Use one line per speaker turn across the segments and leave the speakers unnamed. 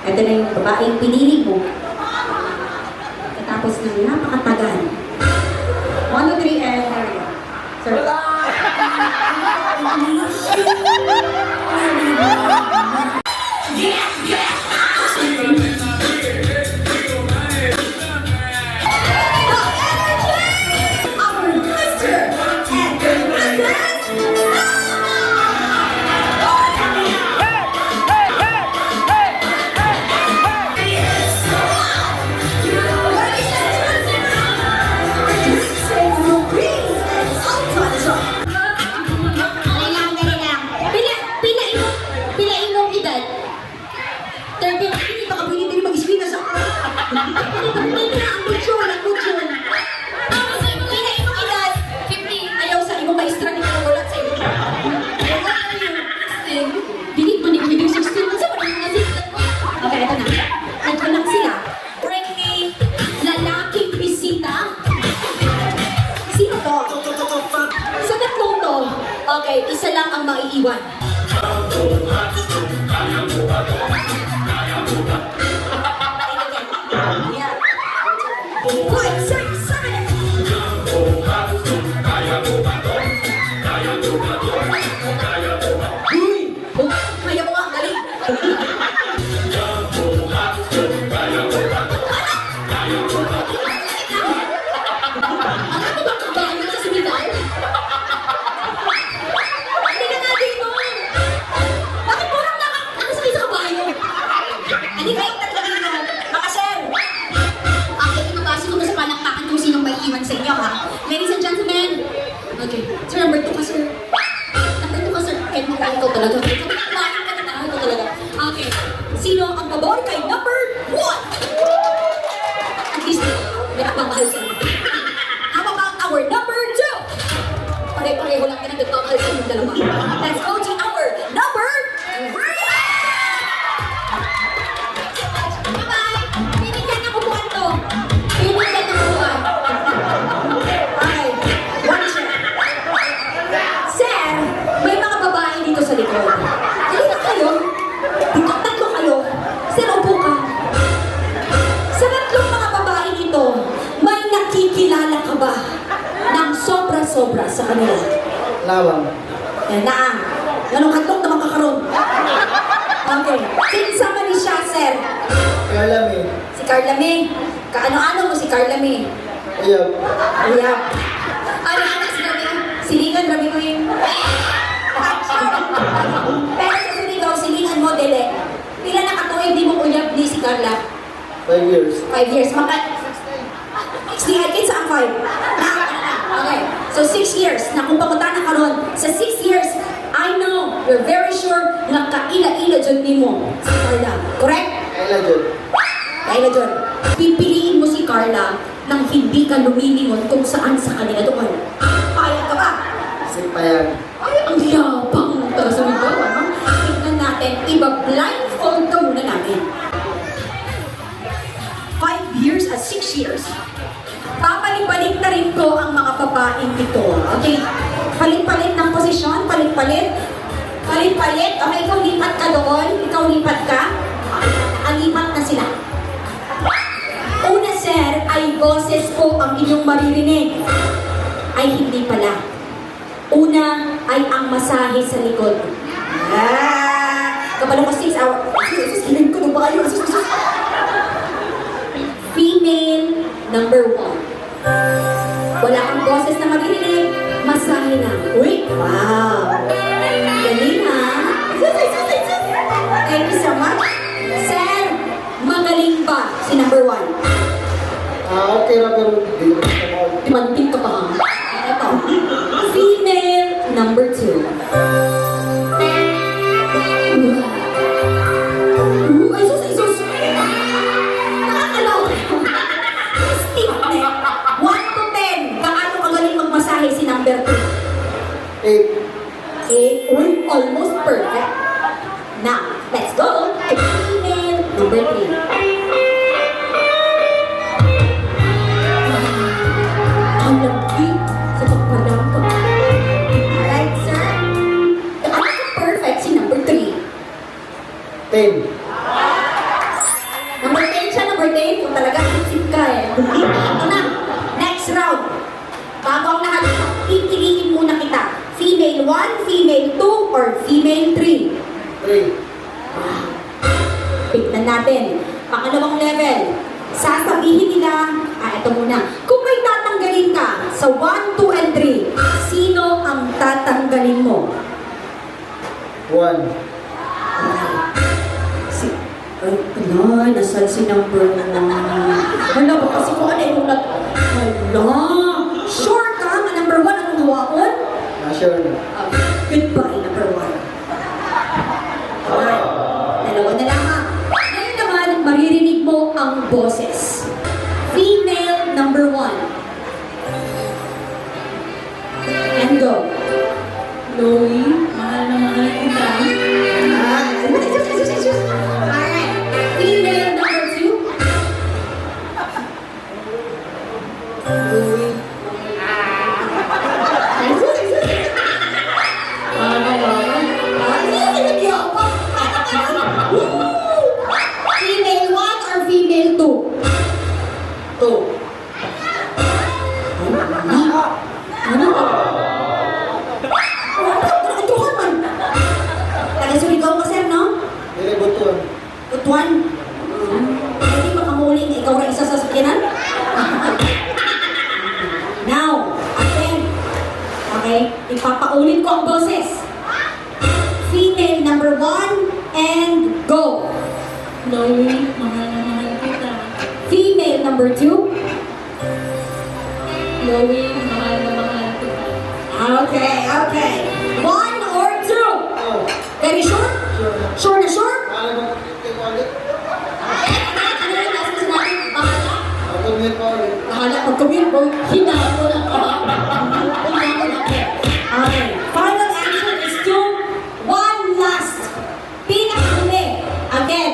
Ito na yung babaeng pinili mo. Tapos ng napakatagal. 1, 2, 3, and there we go. Sir. Okay, isa lang ang maiiwan. Yeah. 5, 6, 7. Kaya mo nga, galing. Ladies and gentlemen, okay, sir, number 2 ka, sir. Number 2 ka, sir. Kahit mo ikaw talaga. Ikaw talaga. Okay, sino ang pabor kay number 1? At least, may nagmamahal sa inyo. How about our number 2? Pare-pareho lang yan ang nagmamahal sa inyong dalawa. Let's go to our number 3! Bye-bye! Pinigyan na kubuhan to. Pinigyan na kubuhan. Sa likod. Halika kayo. Tatlo kayo. Sir, upo ka. Sa tatlong mga babae nito, may nakikilala ka ba ng sobra-sobra sa kanila?
Lawang.
Yan na ang. Ganong katlong naman kakaroon. Okay. Sinsama ni siya, sir?
Carla May.
Si Carla May. Kaano-ano mo si Carla May?
Ayab.
Ayab. Ano si Rabi? Silingan, Rabi ko yun. Pero sa sinigaw, silingan mo, dele. Pila na katuig di mo uyab ni si Carla?
5 years.
5 years. 60 kids ang 5. Okay. So 6 years. Na kung pamunta na karon sa 6 years, I know, you're very sure na kaila-ila dyan ni mo si Carla. Correct?
Ayla Jod.
Kaila dyan. Pipiliin mo si Carla nang hindi ka lumilingon kung saan sa kanila doon. Payag ka ba?
Sipayag.
Ay, ang yabang talaga sa mga ano? Tignan natin, iba-blindfold ka muna natin. 5 years at 6 years. Papalik-balik na rin ko ang mga babaeng ito. Okay? Palit-palit ng posisyon, palit-palit. Palit-palit. Okay, ikaw lipat ka doon. Ikaw lipat ka. Alipat na sila. Una, sir, ay boses po ang inyong maririnig. Ay hindi pala. Una ay ang masahe sa likod. Kapag ako 6 hours, ilan ko na ba kayo? Female number 1. Wala kang boses na maririnig, masahe na. Uy, wow! Galing ha? Thank you so much. Sir, magaling ba si number 1?
Okay na pero hindi ko na
Timanting ka pa ha? Ito. Female number 2. Ay, sus! Nakakalaw. Stiff neck. 1 to 10. Kaano kagaling magmasahe si number 2?
8.
8. Uy, almost perfect. Now, let's go. Female number 3. Alright, sir. Ano ka perfect si number 3?
10.
number Dave, kung talaga isip ka eh. Ito na, next round. Bago ang lahat, pipiliin muna kita. Female 1, female 2, or female 3?
3.
Tignan natin. Pangalawang level. Sasabihin nila, ito muna. Kung may tatanggalin ka sa 1, 2, and 3, sino ang tatanggalin mo?
1.
Nasaan si number 1? Hala, baka si Juan ay nung Hala! Sure ka? Ang number 1 anong hawakon?
Sure na.
Goodbye, number 1. Alright. Dalawa na lang ha. Ngayon naman, maririnig mo ang boses. Female number 1. And go.
Chloe, mahal na mahal kita.
Alright. Female number 2.
Chloe,
Female 1 or female 2?
2.
Ano? Ito ka man. Taga-Surigao ka, sir, no?
Dili butuan.
Tutuan. Hindi makamuli na ikaw rin isa sa sakyanan? Now, again. Okay, ipapaulit ko ang boses. Female number 1 and go.
Chloe, mahal na mahal kita.
Female number 2.
Chloe, mahal na mahal kita.
Okay, okay. 1 or 2?
Oh,
Very sure?
sure na.
Sure na sure?
Paano ba ito ulit?
Ano yung nasa sinabi? Bahala?
Mag-commute pa ulit.
Bahala, pag-commute mo, hinaan mo lang. Okay, final answer is 2. One last. Pinakahuli. Again.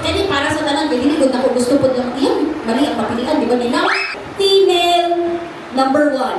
Kasi para sa tanan, hindi ko na kung gusto po lang yan. Mali ang papilian, di ba nila? Female number 1.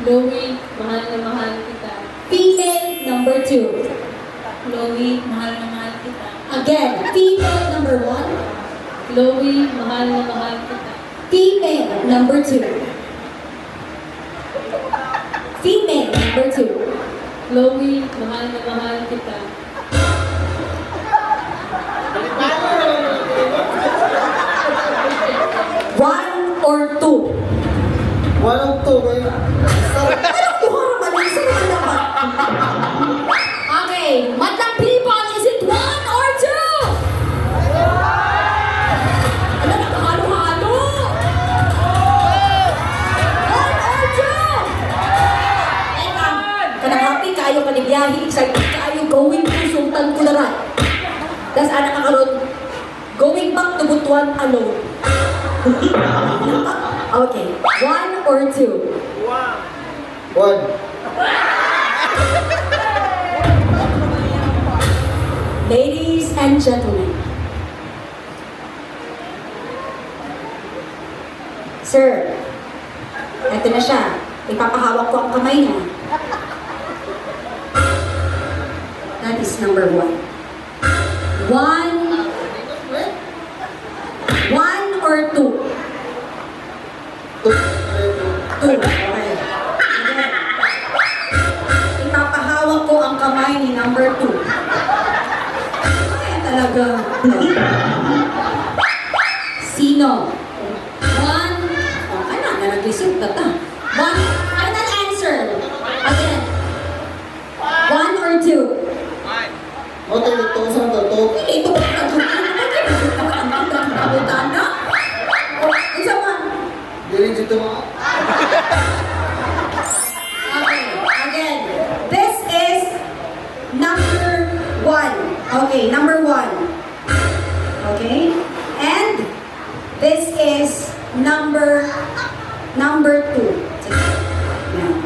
Chloe, mahal na mahal kita.
Female number 2.
Chloe, mahal na mahal kita.
Again, female number 1.
Chloe, mahal na mahal kita.
Female number 2. Female number 2.
Chloe, mahal na mahal kita.
One or 2?
1 of 2 kayo.
Anong tuha naman? Isa naman dapat. Okay, madlang people, is it 1 or 2? Ano, nakahalo-halo? 1 or 2? Teka, kanang happy kayo, kanibiyahe, excited kayo, going to Sultan Kudarat. Das anak kakaroon, going back to Butuan alone. Okay, 1 or 2?
1.
Ladies and gentlemen, sir, eto na siya. Ipapahawak ko ang kamay niya. That is number 1. 1 or 2? 2. Okay. Again. Ipapahawak ko ang kamay ni number 2. Ay, talaga. Sino? 1. Oh, ano? Nag-isip ka ta. 1. Final answer. Again. 1 or 2?
Okay, ito sa mga to.
Ito ba ang na? O, isa pa.
Dili dito mga.
Okay, again. This is number 1. Okay, number 1. Okay? And this is number 2. Yan.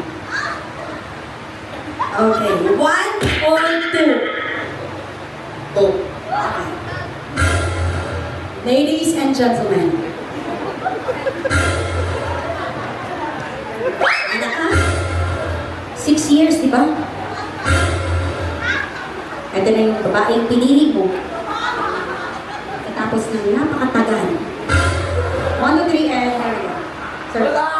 Okay, 1 or 2?
2.
Ladies and gentlemen. Anak ka? 6 years, di ba? Ito na yung babaeng pinili mo. pagkatapos ng napakatagal. 1, 2, 3, and there we go. Sir.